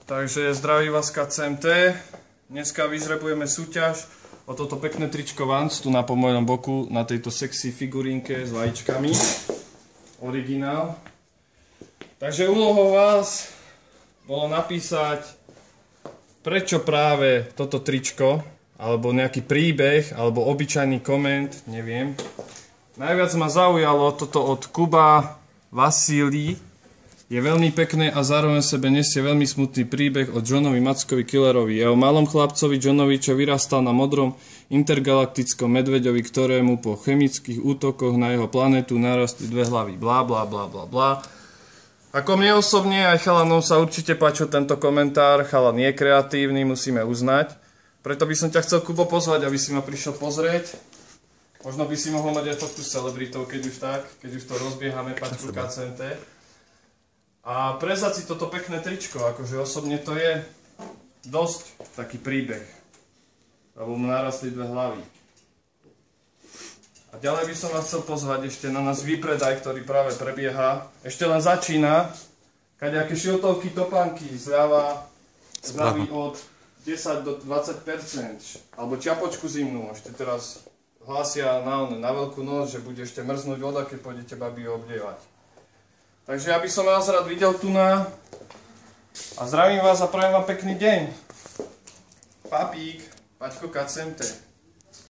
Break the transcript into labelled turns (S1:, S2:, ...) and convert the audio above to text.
S1: Takže zdraví vás KCMT. Dneska vyzrebujeme súťaž o toto pekné tričko Vans tu na po mojom boku na tejto sexy figurínke s vajíčkami. Originál. Takže úlohou vás bolo napísať, prečo práve toto tričko, alebo nejaký príbeh, alebo obyčajný koment, neviem. Najviac ma zaujalo toto od Kuba Vasílii. Je veľmi pekné a zároveň sebe nesie veľmi smutný príbeh o Johnovi Mackovi Killerovi. Je o malom chlapcovi Johnovi, čo vyrastal na modrom intergalaktickom medveďovi, ktorému po chemických útokoch na jeho planetu narastli dve hlavy. Blá, blá, blá, blá, blá. Ako mne osobne aj chalanom sa určite páčil tento komentár. Chalan je kreatívny, musíme uznať. Preto by som ťa chcel, Kubo, pozvať, aby si ma prišiel pozrieť. Možno by si mohol mať aj fotku s celebritou, keď už to rozbiehame, pačku KCMT. A prezať si toto pekné tričko, akože osobne to je dosť taký príbeh. Lebo mu narastli dve hlavy. A ďalej by som vás chcel pozvať ešte na náš výpredaj, ktorý práve prebieha. Ešte len začína. Kadejaké šiltovky, topánky, zľava od 10 do 20%. Alebo čiapočku zimnú. Ešte teraz hlásia na Veľkú noc, že bude ešte mrznúť voda, keď pôjdete babi oblievať. Takže ja by som vás rád videl tu na a zdravím vás a prajem vám pekný deň. Papík, Paťko KCMT.